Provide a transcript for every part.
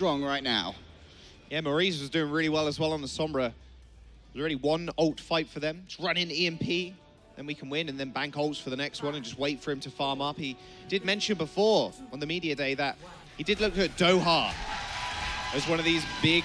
strong right now. Yeah, Maurice was doing really well as well on the Sombra. There's already one ult fight for them. Just run in EMP, then we can win, and then bank ults for the next one and just wait for him to farm up. He did mention before on the media day that he did look at Doha as one of these big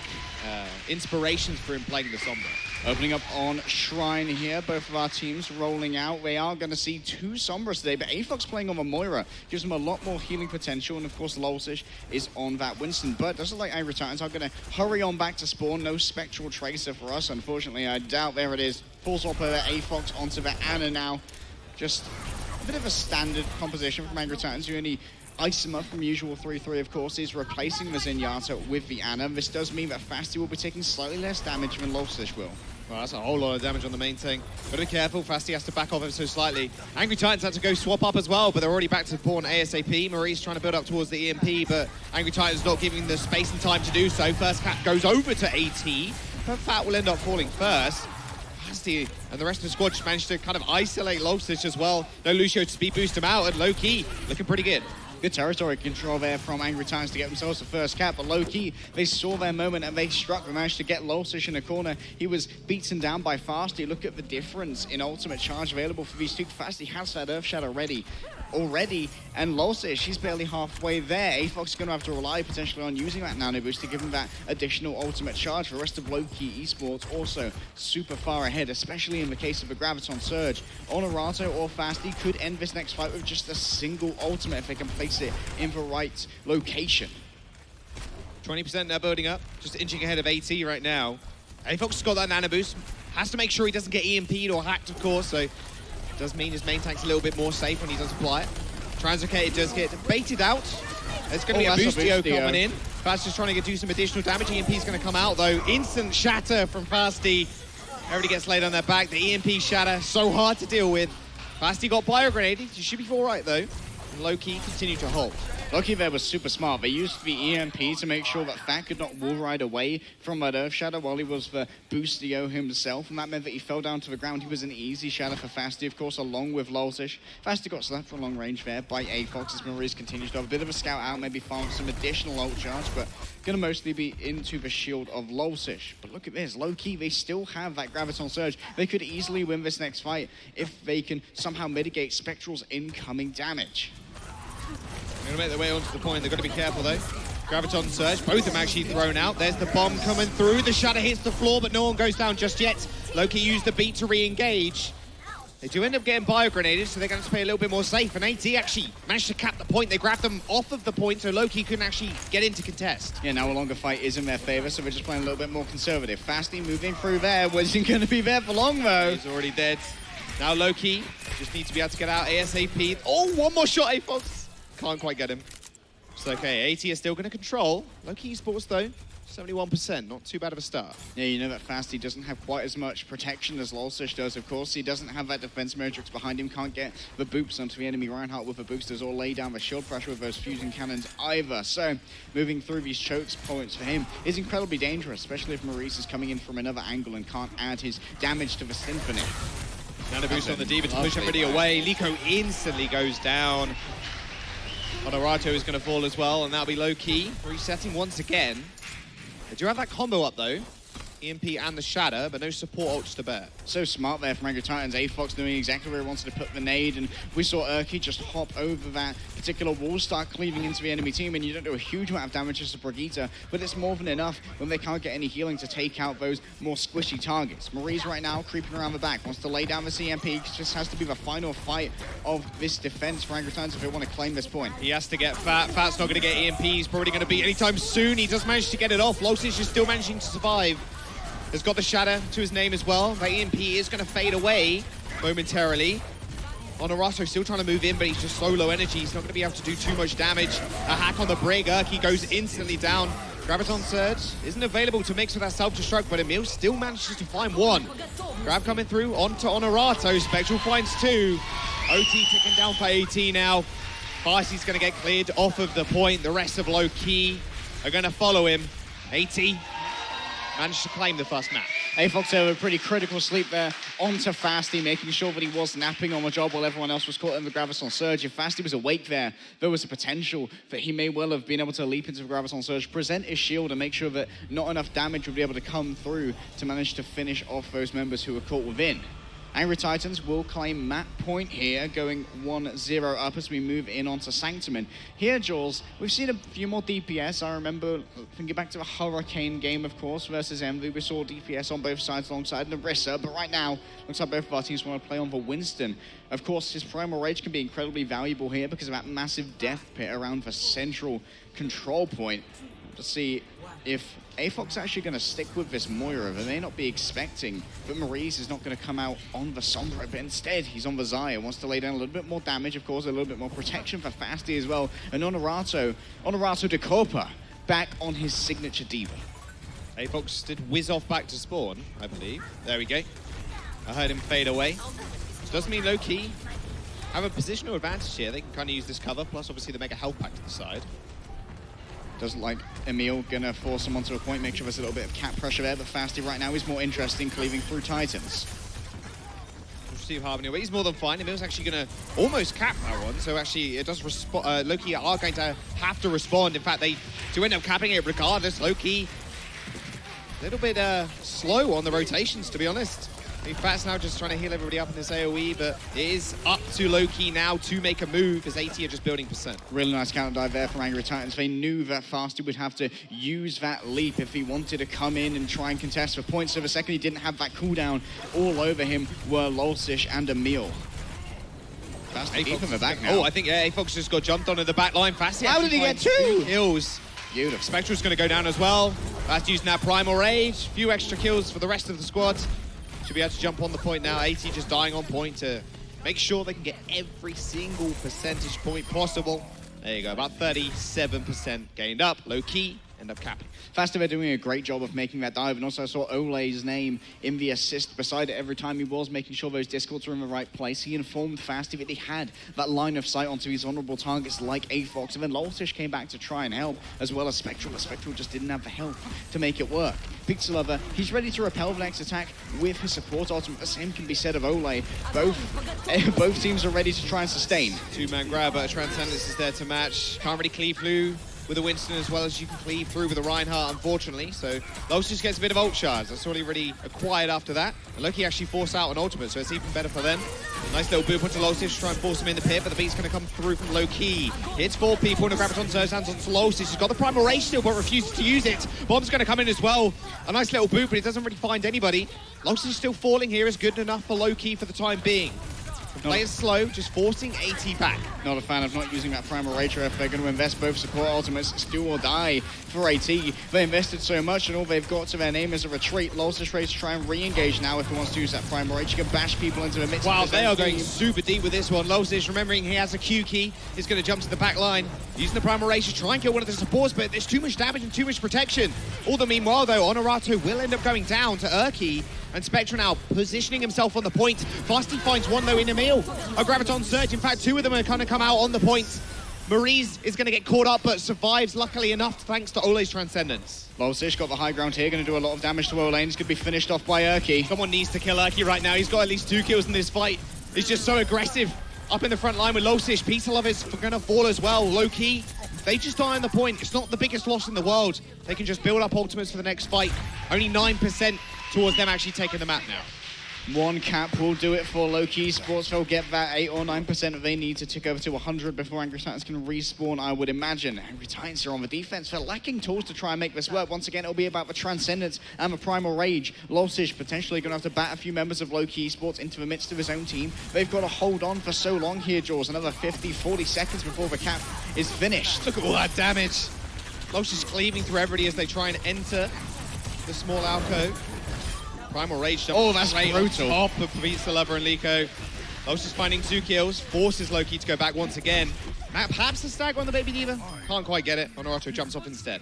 inspirations for him playing the Sombra. Opening up on Shrine here, both of our teams rolling out. We are going to see two Sombras today, but AFOX playing on the Moira gives them a lot more healing potential, and of course Lowkey is on that Winston. But doesn't like Angry Titans are going to hurry on back to spawn. No Spectral Tracer for us, unfortunately. I doubt. There it is. Full swap over AFOX onto the Ana now. Just a bit of a standard composition from Angry Titans. You only Isomer from usual 3-3, of course, is replacing the Zenyatta with the Ana. This does mean that Fasti will be taking slightly less damage than Lowkey will. Well, that's a whole lot of damage on the main thing. Gotta be careful, Fasti has to back off ever so slightly. Angry Titans had to go swap up as well, but they're already back to spawn ASAP. Maurice trying to build up towards the EMP, but Angry Titans not giving the space and time to do so. First Cat goes over to AT, but Fat will end up falling first. Fasti and the rest of the squad just managed to kind of isolate Lowkey as well. No Lucio to speed boost him out, and Lowkey looking pretty good. Good territory control there from Angry Titans to get themselves the first cap, but Lowkey, they saw their moment and they struck. They managed to get Lowkey in a corner. He was beaten down by Fasti. Look at the difference in ultimate charge available for these two. Fasti has that Earth Shadow ready already, and Lowkey, she's barely halfway there. AFOX is going to have to rely potentially on using that nano boost to give him that additional ultimate charge. The rest of Lowkey Esports also super far ahead, especially in the case of a Graviton Surge. Honorato or Fasti could end this next fight with just a single ultimate if they can place it in the right location. 20% now building up, just inching ahead of AT right now. AFOX has got that nano boost, has to make sure he doesn't get EMP'd or hacked, of course, so does mean his main tank's a little bit more safe when he does apply it. Translocated does get baited out. There's going to be a Boostio coming in. Fast just trying to do some additional damage. EMP's going to come out though. Instant shatter from Fasti. Everybody gets laid on their back. The EMP shatter, so hard to deal with. Fasti got bio grenaded. He should be all right though. And Lowkey continued to hold. Lowkey there was super smart. They used the EMP to make sure that Fat could not wall ride away from that Earth Shadow while he was the Boostio himself, and that meant that he fell down to the ground. He was an easy shadow for Fasti, of course, along with Lowkey. Fasti got slapped from long range there by AFOX as Maurice continues to have a bit of a scout out, maybe farm some additional ult charge, but gonna mostly be into the shield of Lowkey. But look at this, Lowkey, they still have that Graviton Surge. They could easily win this next fight if they can somehow mitigate Spectral's incoming damage. They're going to make their way onto the point. They've got to be careful, though. Graviton Surge, both of them actually thrown out. There's the bomb coming through. The shatter hits the floor, but no one goes down just yet. Lowkey used the beat to re-engage. They do end up getting bio-grenaded, so they're going to play a little bit more safe. And AT actually managed to cap the point. They grabbed them off of the point, so Lowkey couldn't actually get into contest. Yeah, now a longer fight is in their favor, so they're just playing a little bit more conservative. Fasti moving through there. Wasn't going to be there for long, though. He's already dead. Now Lowkey just needs to be able to get out ASAP. Oh, one more shot, AFOX. Can't quite get him. It's okay, AT is still going to control. Lowkey Esports though, 71%, not too bad of a start. Yeah, you know that Fasti doesn't have quite as much protection as Lowkey does, of course. He doesn't have that defense matrix behind him, can't get the boops onto the enemy Reinhardt with the boosters or lay down the shield pressure with those fusion cannons either. So, moving through these chokes points for him is incredibly dangerous, especially if Maurice is coming in from another angle and can't add his damage to the Symphony. Nano boost on the Diva to push everybody away. Liko instantly goes down. Honorato is going to fall as well, and that'll be Lowkey resetting once again. They do have that combo up though. EMP and the Shatter, but no support ults to bear. So smart there from Angry Titans. AFOX doing exactly where he wanted to put the nade, and we saw Urki just hop over that particular wall, start cleaving into the enemy team, and you don't do a huge amount of damage to Brigitte, but it's more than enough when they can't get any healing to take out those more squishy targets. Maurice right now creeping around the back, wants to lay down the CMP, just has to be the final fight of this defense for Angry Titans if they want to claim this point. He has to get Fat. Fat's not going to get EMP. He's probably going to beat anytime soon. He does manage to get it off. Lowkey is still managing to survive. Has got the Shatter to his name as well. The EMP is going to fade away momentarily. Honorato still trying to move in, but he's just so low energy. He's not going to be able to do too much damage. A hack on the Brig. Urki goes instantly down. Graviton Surge isn't available to mix with that self-destruct, but Emil still manages to find one. Grab coming through onto Honorato. Spectral finds two. OT ticking down for AT now. Farsi's going to get cleared off of the point. The rest of Lowkey are going to follow him. AT managed to claim the first map. AVOX had a pretty critical sleep there onto Fasty, making sure that he was napping on the job while everyone else was caught in the Graviton Surge. If Fasty was awake there was a potential that he may well have been able to leap into the Graviton Surge, present his shield, and make sure that not enough damage would be able to come through to manage to finish off those members who were caught within. Angry Titans will claim map point here, going 1-0 up as we move in onto Sanctum. And here, Jules, we've seen a few more DPS. I remember thinking back to a Hurricane game, of course, versus Envy. We saw DPS on both sides alongside Narissa, but right now, looks like both of our teams want to play on the Winston. Of course, his Primal Rage can be incredibly valuable here because of that massive death pit around the central control point. To see if AVOX actually going to stick with this Moira. They may not be expecting, but Maurice is not going to come out on the Sombra, but instead he's on the Xayah, wants to lay down a little bit more damage, of course, a little bit more protection for Fasty as well. And Honorato de Copa back on his signature diva. AVOX did whiz off back to spawn, I believe. There we go. I heard him fade away. Which does mean Lowkey have a positional advantage here. They can kind of use this cover, plus obviously the mega health pack to the side. Doesn't like Emil gonna force him onto a point, make sure there's a little bit of cap pressure there, but Fasty right now is more interesting cleaving through Titans. Receive Harmony away, he's more than fine. Emil's actually gonna almost cap that one, so actually it does respond. Lowkey are going to have to respond. In fact, they do end up capping it regardless. Lowkey a little bit slow on the rotations, to be honest. I mean, Fat's now just trying to heal everybody up in this AoE, but it is up to Lowkey now to make a move as AT are just building percent. Really nice counter dive there from Angry Titans. They knew that Fasty would have to use that leap if he wanted to come in and try and contest for points. So the second he didn't have that cooldown, all over him were Lolsish and Emil. Fasty deep in the back now. Oh, I think AVOX just got jumped onto the back line. Fasty How did he get two kills? Beautiful. Spectral's going to go down as well. Fasty using that Primal Rage. Few extra kills for the rest of the squad. Should be able to jump on the point now. AT just dying on point to make sure they can get every single percentage point possible. There you go, about 37% gained up. Lowkey end up capping. Fasty, they're doing a great job of making that dive, and also I saw Ole's name in the assist beside it every time he was, making sure those discords were in the right place. He informed Fasty that he had that line of sight onto his vulnerable targets like AVOX, and then Lolsish came back to try and help, as well as Spectral, but Spectral just didn't have the health to make it work. Pixie Lover, he's ready to repel the next attack with his support ultimate. The same can be said of Ole. Both teams are ready to try and sustain. Two-man grab, but Transcendence is there to match. Can't really cleave through with a Winston as well as you can cleave through with a Reinhardt, unfortunately. So Los just gets a bit of ult shards. That's all he really acquired after that. And Lowkey actually forced out an ultimate, so it's even better for them. Nice little boop onto Lolsish to try and force him in the pit, but the beat's going to come through from Lowkey. Hits 4 people, and a Graviton Surge hands onto Lolsish. He's got the Primal Rage still, but refuses to use it. Bomb's going to come in as well. A nice little boop, but he doesn't really find anybody. Lolsish still falling here is good enough for Lowkey for the time being. Play it slow, just forcing AT back. Not a fan of not using that Primal Rage if they're going to invest both support ultimates. It's do or die for AT. They invested so much, and all they've got to their name is a retreat. Lolsish ready to try and re-engage now if he wants to use that Primal Rage. He can bash people into the midst. Wow, they are going super deep with this one. Lolsish, remembering he has a Q key, is going to jump to the back line, using the Primal Rage to try and kill one of the supports, but there's too much damage and too much protection. All the meanwhile, though, Honorato will end up going down to Urki, and Spectra now positioning himself on the point. Fasty finds one, though, in Emil. A Graviton Surge. In fact, 2 of them are going to come out on the point. Maurice is going to get caught up, but survives, luckily enough, thanks to Ole's Transcendence. Lolsish got the high ground here, going to do a lot of damage to Ole. He's going to be finished off by Urki. Someone needs to kill Urki right now. He's got at least 2 kills in this fight. He's just so aggressive. Up in the front line with Lolsish. Pizza Lovers are going to fall as well. Lowkey, they just die on the point. It's not the biggest loss in the world. They can just build up ultimates for the next fight. Only 9% towards them actually taking the map now. One cap will do it for Lowkey Esports. They'll get that 8 or 9% that they need to tick over to 100 before Angry Titans can respawn, I would imagine. Angry Titans are on the defense. They're lacking tools to try and make this work. Once again, it'll be about the Transcendence and the Primal Rage. Lolsish potentially going to have to bat a few members of Lowkey Esports into the midst of his own team. They've got to hold on for so long here, Jaws. Another 50, 40 seconds before the cap is finished. Look at all that damage. Lolsish cleaving through everybody as they try and enter the small alcove. Primal Rage jumps that's brutal. On top of Pizza Lover and Liko. Lolsish finding 2 kills, forces Lowkey to go back once again. Perhaps the stagger on the Baby Diva? Can't quite get it. Honorato jumps off instead.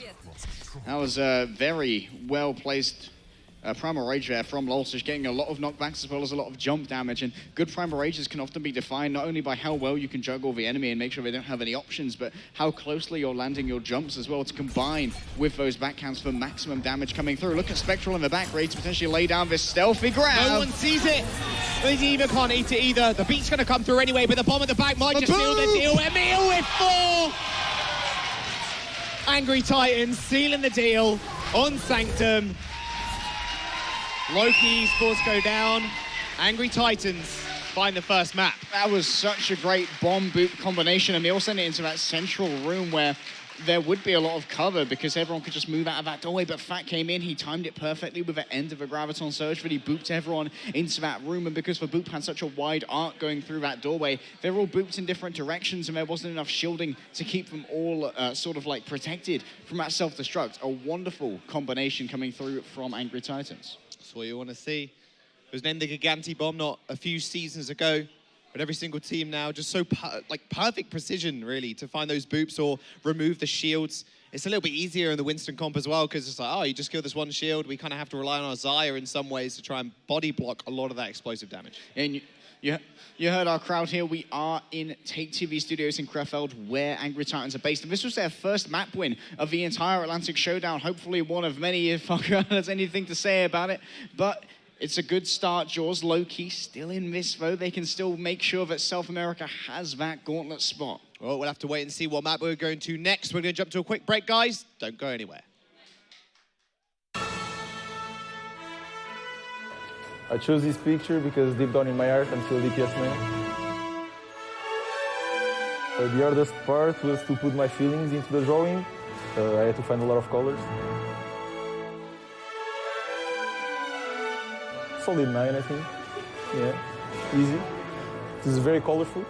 That was a very well-placed Primal Rage there from Lowkey, getting a lot of knockbacks as well as a lot of jump damage. And good Primal Rages can often be defined not only by how well you can juggle the enemy and make sure they don't have any options, but how closely you're landing your jumps as well to combine with those backhands for maximum damage coming through. Look at Spectral in the back, ready to potentially lay down this stealthy grab. No one sees it. They even can't eat it either. The beat's going to come through anyway, but the bomb at the back might just seal the deal. Emil with 4. Angry Titans sealing the deal on Sanctum. Lowkey Esports go down. Angry Titans find the first map. That was such a great bomb boot combination. Emil sent it into that central room where there would be a lot of cover because everyone could just move out of that doorway, but Fat came in, he timed it perfectly with the end of a Graviton Surge, really booped everyone into that room, and because the boop had such a wide arc going through that doorway, they were all booped in different directions and there wasn't enough shielding to keep them all sort of like protected from that self-destruct. A wonderful combination coming through from Angry Titans. That's what you want to see. It was an Ender Giganti bomb not a few seasons ago. But every single team now, just so perfect precision, really, to find those boops or remove the shields. It's a little bit easier in the Winston comp as well, because it's like, oh, you just kill this one shield. We kind of have to rely on our Xayah in some ways to try and body block a lot of that explosive damage. And you heard our crowd here. We are in Take TV Studios in Krefeld, where Angry Titans are based. And this was their first map win of the entire Atlantic Showdown. Hopefully one of many, if Fucker has anything to say about it. But it's a good start, Jaws. Lowkey still in this, though. They can still make sure that South America has that gauntlet spot. Well, we'll have to wait and see what map we're going to next. We're going to jump to a quick break, guys. Don't go anywhere. I chose this picture because deep down in my heart, I'm still a DPS man. The hardest part was to put my feelings into the drawing. I had to find a lot of colors. Solid 9, I think. Yeah, easy. This is very colorful.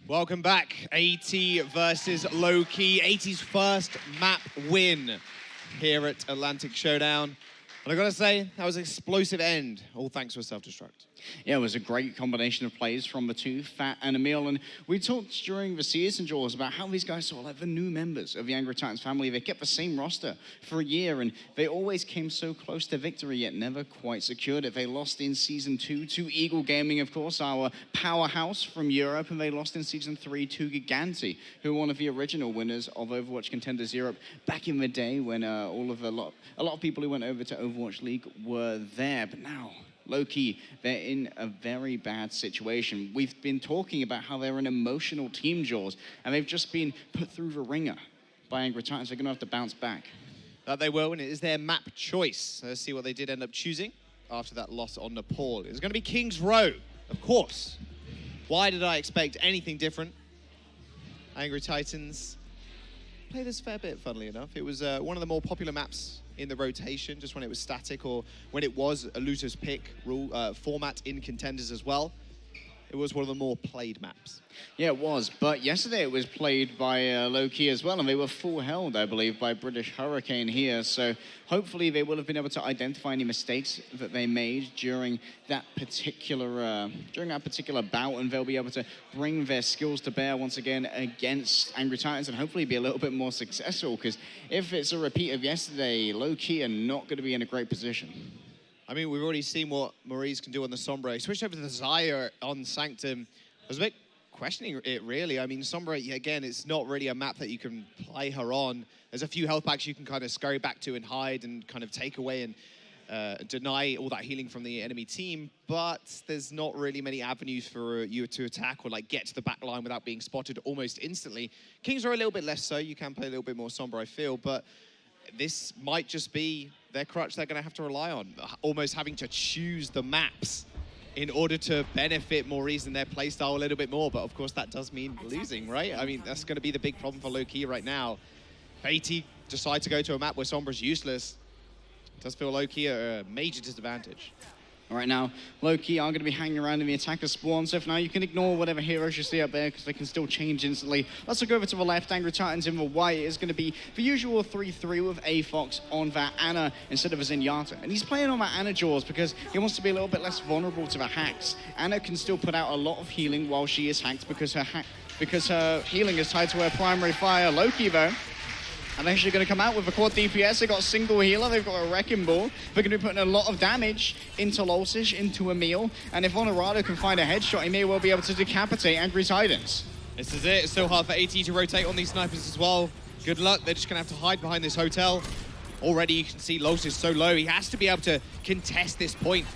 Welcome back. AT versus Lowkey. AT's first map win here at Atlantic Showdown. And I gotta say, that was an explosive end, all thanks to a self-destruct. Yeah, it was a great combination of plays from the two, Fat and Emil. And we talked during the season, Jaws, about how these guys saw like the new members of the Angry Titans family. They kept the same roster for a year, and they always came so close to victory, yet never quite secured it. They lost in Season 2 to Eagle Gaming, of course, our powerhouse from Europe, and they lost in Season 3 to Giganti, who were one of the original winners of Overwatch Contenders Europe back in the day when a lot of people who went over to Overwatch League were there. But now, Lowkey, they're in a very bad situation. We've been talking about how they're an emotional team, Jaws, and they've just been put through the ringer by Angry Titans. They're going to have to bounce back. That they will, and it is their map choice. Let's see what they did end up choosing after that loss on Nepal. It's going to be King's Row, of course. Why did I expect anything different? Angry Titans played this fair bit, funnily enough. It was one of the more popular maps in the rotation, just when it was static or when it was a loser's pick format in Contenders as well. It was one of the more played maps. Yeah, it was. But yesterday it was played by Lowkey as well, and they were full held, I believe, by British Hurricane here. So hopefully they will have been able to identify any mistakes that they made during that particular bout, and they'll be able to bring their skills to bear once again against Angry Titans, and hopefully be a little bit more successful. Because if it's a repeat of yesterday, Lowkey are not going to be in a great position. I mean, we've already seen what Maurice can do on the Sombra. Switched over to the Zaya on Sanctum. I was a bit questioning it, really. I mean, Sombra, again, it's not really a map that you can play her on. There's a few health packs you can kind of scurry back to and hide and kind of take away and deny all that healing from the enemy team, but there's not really many avenues for you to attack or like get to the back line without being spotted almost instantly. Kings are a little bit less so. You can play a little bit more Sombra, I feel, but this might just be their crutch they're going to have to rely on, almost having to choose the maps in order to benefit Maurice and their playstyle a little bit more. But of course, that does mean losing, right? I mean, that's going to be the big problem for Lowkey right now. If AT decide to go to a map where Sombra's useless, it does feel Lowkey at a major disadvantage. All right, now, Lowkey are going to be hanging around in the attacker spawn, so for now you can ignore whatever heroes you see up there because they can still change instantly. Let's look over to the left. Angry Titans in the white is going to be the usual 3-3 with AFox on that Ana instead of a Zenyatta. And he's playing on that Ana Jaws because he wants to be a little bit less vulnerable to the hacks. Ana can still put out a lot of healing while she is hacked because her healing is tied to her primary fire. Lowkey, though, and they're actually going to come out with a quad DPS. They've got a single healer, they've got a Wrecking Ball. They're going to be putting a lot of damage into Lolsish, into Emil. And if Honorado can find a headshot, he may well be able to decapitate Angry Titans. This is it. It's so hard for AT to rotate on these snipers as well. Good luck. They're just going to have to hide behind this hotel. Already you can see Lolsish so low. He has to be able to contest this point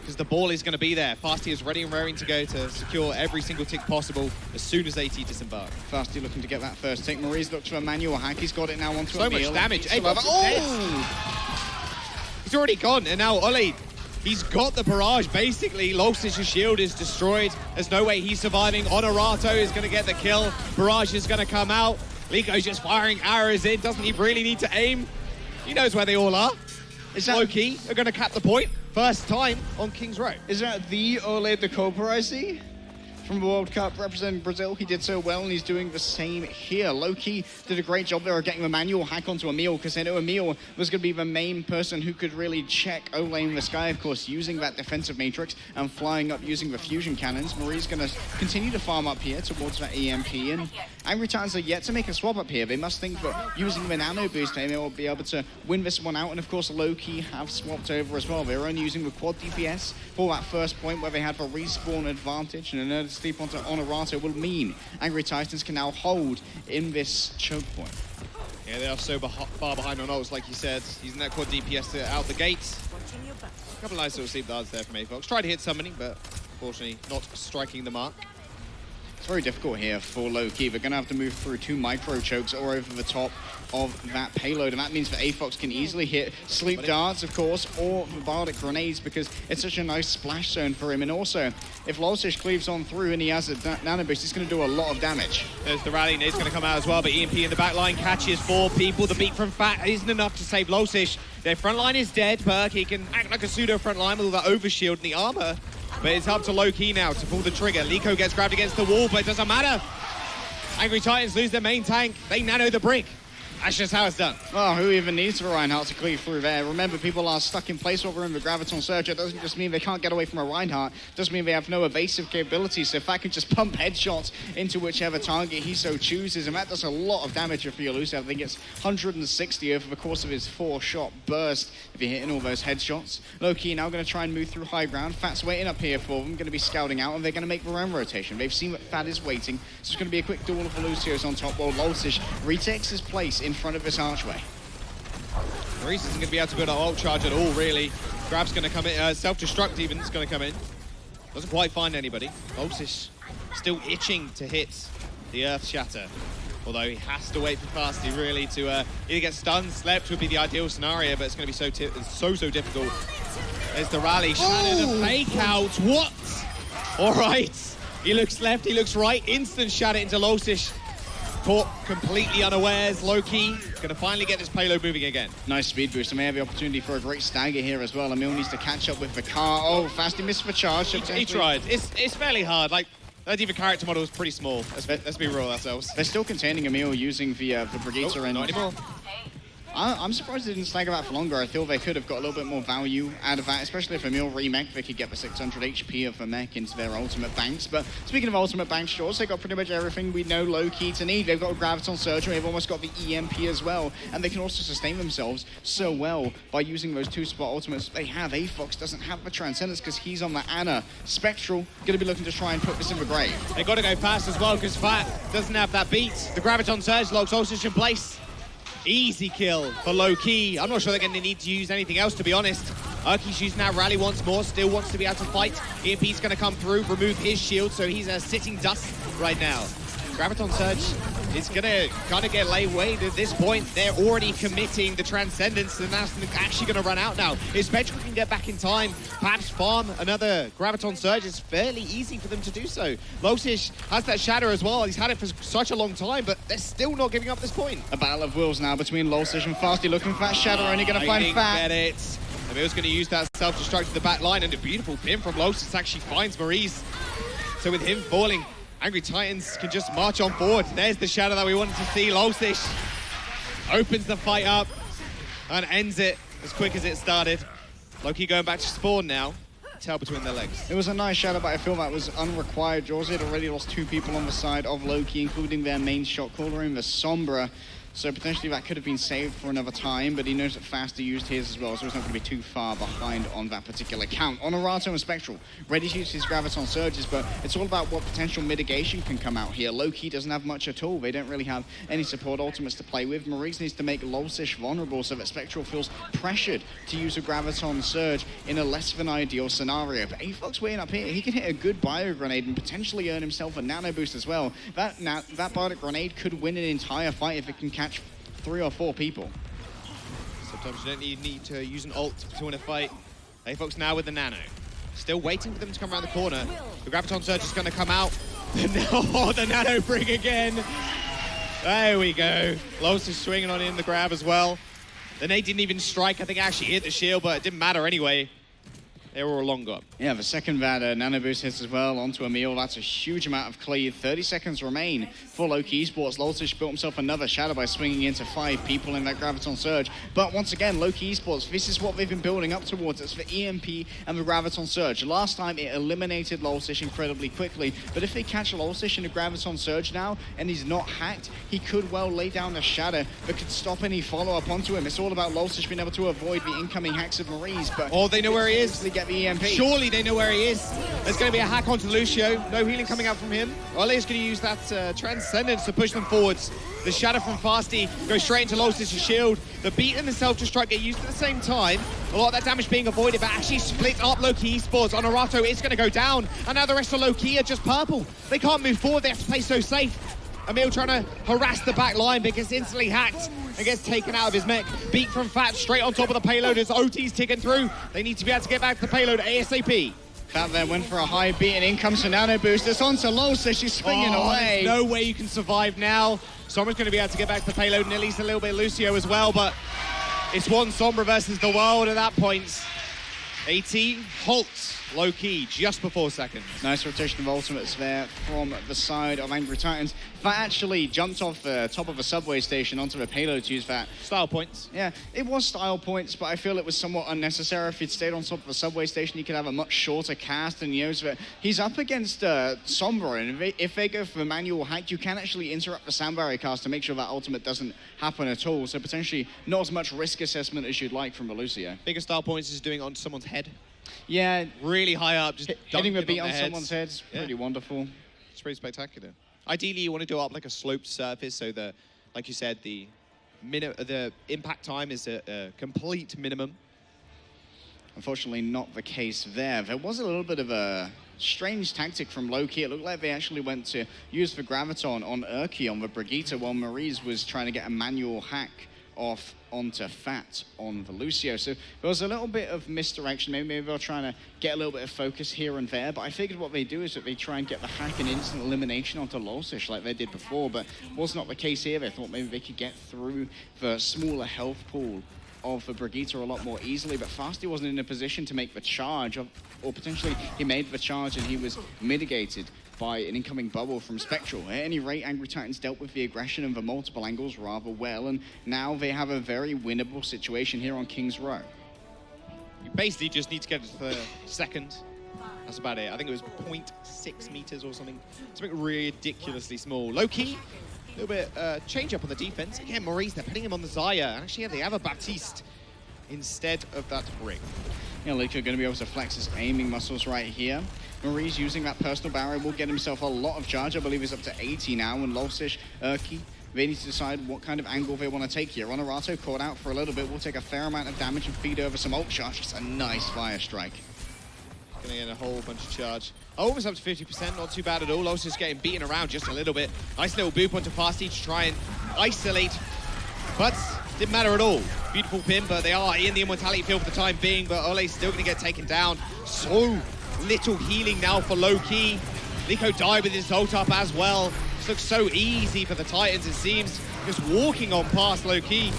because the ball is going to be there. Fasty is ready and raring to go to secure every single tick possible as soon as AT disembark. Fasty looking to get that first tick. Maurice looks for a manual hack. He's got it now onto so Emil. much damage. Oh! He's already gone, and now Ollie, he's got the barrage. Basically, Lolsish's shield is destroyed. There's no way he's surviving. Honorato is going to get the kill. Barrage is going to come out. Lico's just firing arrows in. Doesn't he really need to aim? He knows where they all are. Is that Lowkey are going to cap the point. First time on King's Row. Is that the Ole de Cobra I see? From the World Cup representing Brazil, he did so well, and he's doing the same here. Lowkey did a great job there of getting the manual hack onto Emil, because they know Emil was going to be the main person who could really check Ole in the sky, of course, using that defensive matrix and flying up using the fusion cannons. Marie's going to continue to farm up here towards that EMP, and Angry Titans are yet to make a swap up here. They must think that using the nano boost, they will be able to win this one out, and of course, Lowkey have swapped over as well. They're only using the quad DPS for that first point where they had the respawn advantage, and another sleep onto Honorato will mean Angry Titans can now hold in this choke point. Yeah, they are so far behind on ults, like you said, using that quad DPS to out the gates. A couple of nice little sleep darts there from AFox. Tried to hit somebody, but unfortunately not striking the mark. It's very difficult here for Lowkey. They're going to have to move through 2 micro chokes or over the top of that payload, and that means that AFox can easily hit sleep darts, of course, or the Bardic grenades, because it's such a nice splash zone for him. And also, if Lolsish cleaves on through and he has a nano boost, he's going to do a lot of damage. There's the rally, nade's going to come out as well, but EMP in the back line catches 4 people. The beat from Fat isn't enough to save Lolsish. Their front line is dead, but he can act like a pseudo front line with all that overshield and the armor But it's up to Lowkey now to pull the trigger. Liko gets grabbed against the wall, but it doesn't matter. Angry Titans lose their main tank. They nano the brick. That's just how it's done. Well, who even needs the Reinhardt to cleave through there? Remember, people are stuck in place over in the Graviton Surge. It doesn't just mean they can't get away from a Reinhardt. It doesn't mean they have no evasive capabilities. So if I can just pump headshots into whichever target he so chooses, and that does a lot of damage for Elusive. I think it's 160 over the course of his 4-shot burst if you're hitting all those headshots. Lowkey now going to try and move through high ground. Fat's waiting up here for them, going to be scouting out, and they're going to make the round rotation. They've seen that Fat is waiting, so it's going to be a quick duel of Elusios on top, while Lolsish retakes his place in front of this archway. Maurice isn't going to be able to build an ult charge at all, really. Grab's going to come in, self-destruct even is going to come in. Doesn't quite find anybody. Lolsish still itching to hit the Earth Shatter. Although he has to wait for Fasty, really, to either get stunned, slept would be the ideal scenario, but it's going to be so difficult. There's the rally. Shatter the fake out. What? All right. He looks left, he looks right. Instant shatter into Lolsish. Caught completely unawares. Lowkey going to finally get this payload moving again. Nice speed boost. And may have the opportunity for a great stagger here as well. Emil needs to catch up with the car. Oh, Fasty missed the charge. He tried. It's fairly hard. Like, that even character model is pretty small. Let's be real ourselves. They're still containing Emil using the Brigitte and not anymore. I'm surprised they didn't stagger that for longer. I feel they could have got a little bit more value out of that, especially if Emil remech, they could get the 600 HP of the mech into their ultimate banks. But speaking of ultimate banks, Jaws, they got pretty much everything we know Lowkey to need. They've got a Graviton Surge, and they've almost got the EMP as well. And they can also sustain themselves so well by using those 2-spot ultimates they have. Avox doesn't have the Transcendence because he's on the Ana. Spectral going to be looking to try and put this in the grave. They got to go fast as well because Fat doesn't have that beat. The Graviton Surge locks Lolsish in place. Easy kill for Lowkey. I'm not sure they're going to need to use anything else, to be honest. Urkey's using that rally once more, still wants to be able to fight. EMP's going to come through, remove his shield, so he's a sitting duck right now. Graviton Surge is going to kind of get laid away at this point. They're already committing the Transcendence, and that's actually going to run out now. If Spectral can get back in time, perhaps farm another Graviton Surge, it's fairly easy for them to do so. Lolsish has that Shatter as well. He's had it for such a long time, but they're still not giving up this point. A battle of wills now between Lolsish and Fasty, looking for that Shatter, only going to find Fat. Get it. Emil's going to use that self-destruct to the back line, and a beautiful pin from Lolsish actually finds Maurice. So with him falling, Angry Titans can just march on forward. There's the shadow that we wanted to see. Lolsish opens the fight up and ends it as quick as it started. Lowkey going back to spawn now. Tail between their legs. It was a nice shadow, but I feel that was unrequired. Jaws had already lost 2 people on the side of Lowkey, including their main shot caller in the Sombra. So potentially that could have been saved for another time, but he knows that Fasty used his as well, so he's not going to be too far behind on that particular count. Honorato and Spectral, ready to use his Graviton Surges, but it's all about what potential mitigation can come out here. Lowkey doesn't have much at all. They don't really have any support ultimates to play with. Maurice needs to make Lolsish vulnerable so that Spectral feels pressured to use a Graviton Surge in a less than ideal scenario. But Avox waiting up here, he can hit a good bio grenade and potentially earn himself a nano boost as well. That bio grenade could win an entire fight if it can catch 3 or 4 people. Sometimes you don't need to use an ult to win a fight. Avox now with the nano. Still waiting for them to come around the corner. The Graviton Surge is going to come out. The nano bring again. There we go. Los is swinging on in the grab as well. The nade didn't even strike. I think it actually hit the shield, but it didn't matter anyway. They were all long gone. Yeah, the second that nano boost hits as well onto Emil. That's a huge amount of cleave. 30 seconds remain for Lowkey Esports. Lolsish built himself another shadow by swinging into 5 people in that Graviton Surge. But once again, Lowkey Esports, this is what they've been building up towards. It's the EMP and the Graviton Surge. Last time it eliminated Lolsish incredibly quickly, but if they catch Lolsish in a Graviton Surge now and he's not hacked, he could well lay down a shadow that could stop any follow-up onto him. It's all about Lolsish being able to avoid the incoming hacks of Maurice. But oh, they know where he is. They get the EMP. Surely they know where he is. There's going to be a hack onto Lucio. No healing coming out from him. Ole's going to use that Transcendence to push them forwards. The shadow from Fasty goes straight into Lolsish's shield. The beat and the self-destruct get used at the same time. A lot of that damage being avoided, but actually split up Lowkey Esports. Honorato is going to go down. And now the rest of Lowkey are just purple. They can't move forward. They have to play so safe. Emil trying to harass the back line, but gets instantly hacked and gets taken out of his mech. Beat from Fat straight on top of the payload as OT's ticking through. They need to be able to get back to the payload ASAP. Fat there went for a high beat, and in comes the nano boost. It's on to Lolsish, she's swinging away. There's no way you can survive now. Sombra's going to be able to get back to the payload, and at least a little bit of Lucio as well, but it's one Sombra versus the world at that point. AT halts. Lowkey just before second. Nice rotation of ultimates there from the side of Angry Titans. That actually jumped off the top of a subway station onto the payload to use that. Style points. Yeah, it was style points, but I feel it was somewhat unnecessary. If he'd stayed on top of a subway station, he could have a much shorter cast and use it. He's up against Sombra, and if they go for the manual hack, you can actually interrupt the sound barrier cast to make sure that ultimate doesn't happen at all. So potentially not as much risk assessment as you'd like from the Lucio. Bigger style points is doing it on someone's head. Yeah, really high up, just hitting the beat on on someone's head is pretty wonderful. It's pretty spectacular. Ideally, you want to do it up like a sloped surface, so the, like you said, the impact time is a complete minimum. Unfortunately, not the case there. There was a little bit of a strange tactic from Lowkey. It looked like they actually went to use the Graviton on Urki on the Brigitte, while Maurice was trying to get a manual hack off onto Fat on the Lucio. So there was a little bit of misdirection. Maybe they're trying to get a little bit of focus here and there, but I figured what they do is that they try and get the hack and instant elimination onto Lowkey like they did before, but was not the case here. They thought maybe they could get through the smaller health pool of the Brigitte a lot more easily, but Fasty wasn't in a position to make the charge, or potentially he made the charge and he was mitigated by an incoming bubble from Spectral. At any rate, Angry Titans dealt with the aggression and the multiple angles rather well, and now they have a very winnable situation here on King's Row. You basically just need to get to the second. That's about it. I think it was 0.6 meters or something. Something ridiculously small. Lowkey, a little bit change up on the defense. Again, Maurice, they're putting him on the Zaya, and actually they have a Baptiste instead of that Ring. Yeah, Lowkey are going to be able to flex his aiming muscles right here. Maurice using that personal barrier will get himself a lot of charge. I believe he's up to 80 now, and Lowkey, Urki, they need to decide what kind of angle they want to take here. Honorato caught out for a little bit, will take a fair amount of damage and feed over some ult charge. It's a nice fire strike. Gonna get a whole bunch of charge. Almost up to 50%, not too bad at all. Lowkey's getting beaten around just a little bit. Nice little boop onto Fasty to try and isolate, but didn't matter at all. Beautiful pin, but they are in the immortality field for the time being, but Ole's still gonna get taken down. So little healing now for Lowkey. Liko died with his ult up as well. This looks so easy for the Titans, it seems. Just walking on past Lowkey.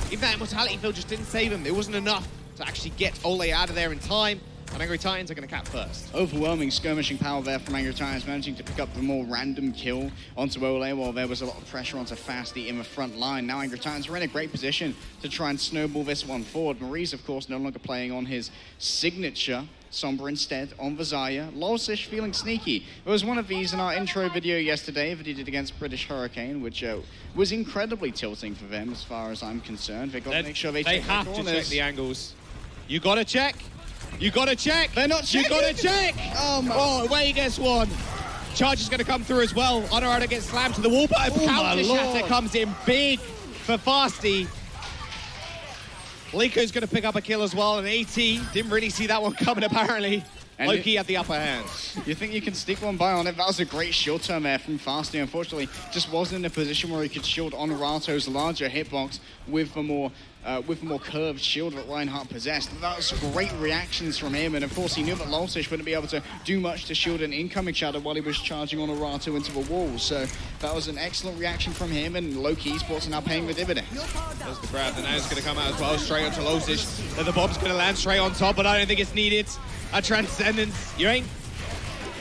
Even that immortality field just didn't save him. It wasn't enough to actually get Ole out of there in time. And Angry Titans are going to cap first. Overwhelming skirmishing power there from Angry Titans, managing to pick up the more random kill onto Ole, while there was a lot of pressure onto Fasty in the front line. Now Angry Titans are in a great position to try and snowball this one forward. Maurice, of course, no longer playing on his signature Sombra instead on the Zaya. Lowkey feeling sneaky. There was one of these in our intro video yesterday that he did against British Hurricane, which was incredibly tilting for them as far as I'm concerned. They got to make sure they have to check the angles. You got to check. You gotta check. They're not checking. You gotta check. Oh, Wei gets one. Charge is gonna come through as well. Honorata gets slammed to the wall, but a counter shatter comes in big for Fasty. Liko's gonna pick up a kill as well, and AT didn't really see that one coming apparently. And Lowkey had the upper hand. You think you can sneak one by on it? That was a great shield turn there from Fasty. Unfortunately, just wasn't in a position where he could shield Honorato's larger hitbox with the more curved shield that Reinhardt possessed. That was great reactions from him, and of course he knew that Lowkey wouldn't be able to do much to shield an incoming shadow while he was charging Honorato into the wall. So that was an excellent reaction from him, and Lowkey Esports are now paying the dividends. There's the grab, and now it's going to come out as well, straight onto Lowkey. And the bomb's going to land straight on top, but I don't think it's needed. A transcendence. You ain't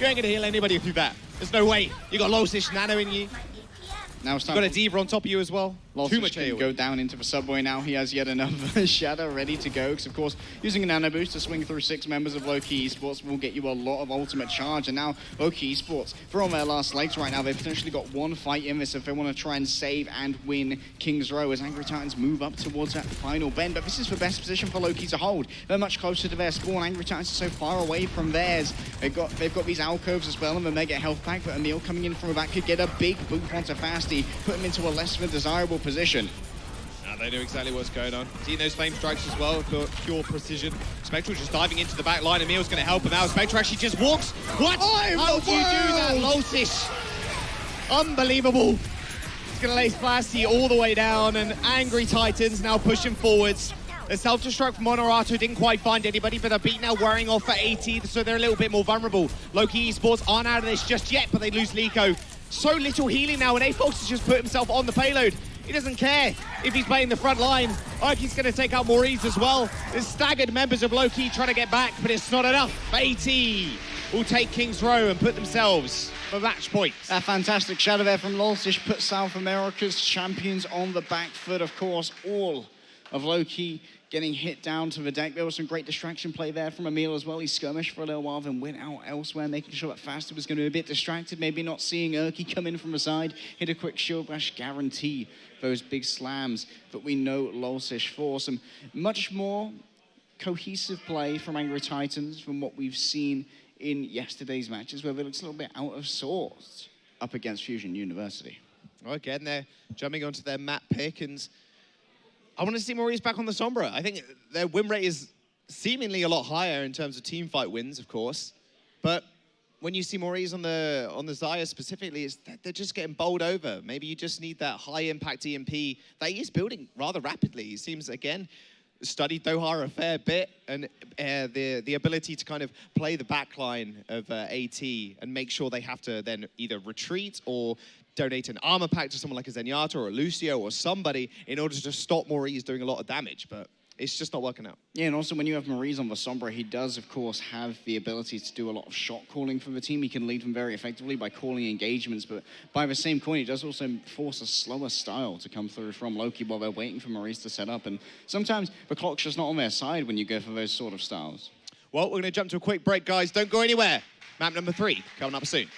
going to heal anybody through that. There's no way. You got Lowkey nano in you. Now it's time. Got a Diva on top of you as well. Too much can go down into the subway now. He has yet another shadow ready to go, because of course using a nano boost to swing through 6 members of Lowkey Esports will get you a lot of ultimate charge. And now Lowkey Esports, they're on their last legs right now. They've potentially got one fight in this if they want to try and save and win King's Row as Angry Titans move up towards that final bend. But this is the best position for Lowkey to hold. They're much closer to their spawn. Angry Titans are so far away from theirs. They've got these alcoves as well, and then they get health back, but Emil coming in from the back could get a big boot onto Fasty, put him into a less than desirable position. Now they know exactly what's going on. Seeing those flame strikes as well for pure precision. Spectral just diving into the back line. Emil's going to help him out. Spectral actually just walks. What? How do you do that, Lowkey? Unbelievable. He's going to lay Fasty all the way down, and Angry Titans now pushing forwards. The self-destruct from Honorato didn't quite find anybody, but they're beat now wearing off for AT, so they're a little bit more vulnerable. Lowkey Esports aren't out of this just yet, but they lose Liko. So little healing now, and A-Fox has just put himself on the payload. He doesn't care if he's playing the front line. Lowkey's going to take out Maurice as well. There's staggered members of Lowkey trying to get back, but it's not enough. AT will take King's Row and put themselves for match points. A fantastic shadow there from Lolsish put South America's champions on the back foot. Of course, all of Lowkey getting hit down to the deck. There was some great distraction play there from Emil as well. He skirmished for a little while, then went out elsewhere, making sure that Faster was going to be a bit distracted, maybe not seeing Erky come in from the side, hit a quick shield bash, guarantee those big slams that we know Lolsish for. Some much more cohesive play from Angry Titans from what we've seen in yesterday's matches, where it looks a little bit out of sorts up against Fusion University. Well, again, they're jumping onto their map pick, and I want to see Maurice back on the Sombra. I think their win rate is seemingly a lot higher in terms of team fight wins, of course. But when you see Maurice on the Xayah specifically, they're just getting bowled over. Maybe you just need that high-impact EMP that he is building rather rapidly. He seems, again, studied Doha a fair bit, and the ability to kind of play the backline of AT and make sure they have to then either retreat or donate an armor pack to someone like a Zenyatta or a Lucio or somebody in order to stop Maurice doing a lot of damage, but it's just not working out. Yeah, and also when you have Maurice on the Sombra, he does, of course, have the ability to do a lot of shot calling for the team. He can lead them very effectively by calling engagements, but by the same coin, he does also force a slower style to come through from Lowkey while they're waiting for Maurice to set up, and sometimes the clock's just not on their side when you go for those sort of styles. Well, we're going to jump to a quick break, guys. Don't go anywhere. Map number 3 coming up soon.